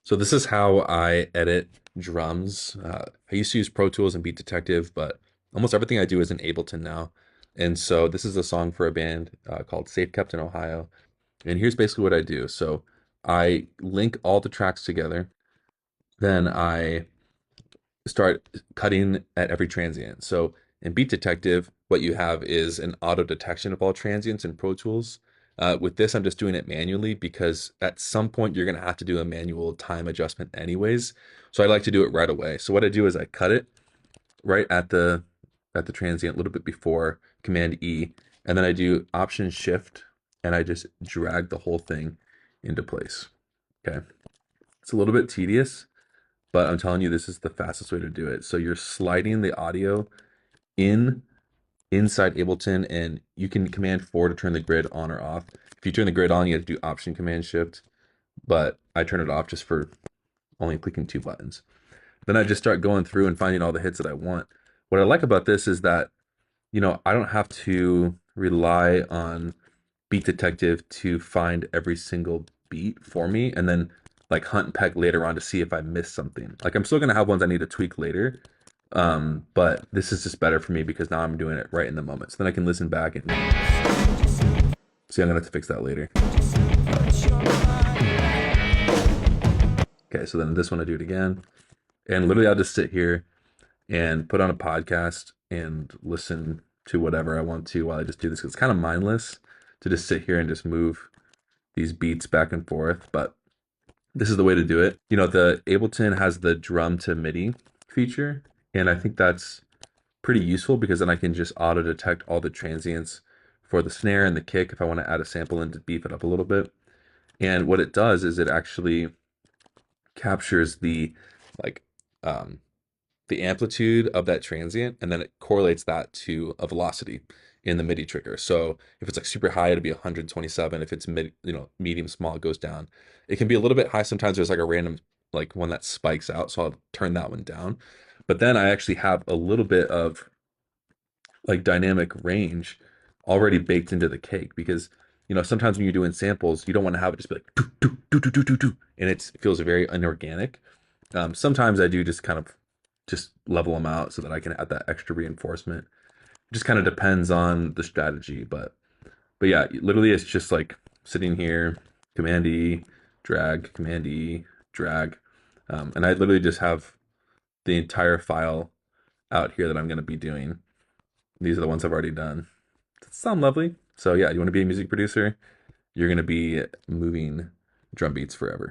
So this is how I edit drums. I used to use Pro Tools and Beat Detective, but almost everything I do is in Ableton now. And so this is a song for a band called Safe Kept in Ohio. And here's basically what I do. So I link all the tracks together. Then I start cutting at every transient. So in Beat Detective, what you have is an auto detection of all transients in Pro Tools. With this, I'm just doing it manually because at some point you're going to have to do a manual time adjustment anyways. So I like to do it right away. So what I do is I cut it right at the transient a little bit before Command E, and then I do Option Shift and I just drag the whole thing into place. Okay. It's a little bit tedious, but I'm telling you, this is the fastest way to do it. So you're sliding the audio in inside Ableton, and you can Command 4 to turn the grid on or off. If you turn the grid on, you have to do Option Command Shift, but I turn it off just for only clicking two buttons. Then I just start going through and finding all the hits that I want. What I like about this is that, I don't have to rely on Beat Detective to find every single beat for me and then like hunt and peck later on to see if I missed something. Like I'm still gonna have ones I need to tweak later. But this is just better for me because now I'm doing it right in the moment. So then I can listen back and see. I'm gonna have to fix that later. Okay, so then this one I do it again. And literally I'll just sit here and put on a podcast and listen to whatever I want to while I just do this. It's kind of mindless to just sit here and just move these beats back and forth, but this is the way to do it. The Ableton has the drum to MIDI feature, and I think that's pretty useful because then I can just auto detect all the transients for the snare and the kick if I want to add a sample in to beef it up a little bit. And what it does is it actually captures the like um, the amplitude of that transient, and then it correlates that to a velocity in the MIDI trigger. So if it's like super high, it'll be 127. If it's medium small, it goes down. It can be a little bit high sometimes. There's like a random like one that spikes out, so I'll turn that one down. But then I actually have a little bit of like dynamic range already baked into the cake because sometimes when you're doing samples, you don't want to have it just be like doo, doo, doo, doo, doo, doo, doo, and it feels very inorganic. Sometimes I do just kind of just level them out so that I can add that extra reinforcement. It just kind of depends on the strategy, but yeah, literally it's just like sitting here, Command E, drag, Command E, drag, and I literally just have the entire file out here that I'm going to be doing. These are the ones I've already done. Sound lovely. So yeah, you want to be a music producer? You're going to be moving drum beats forever.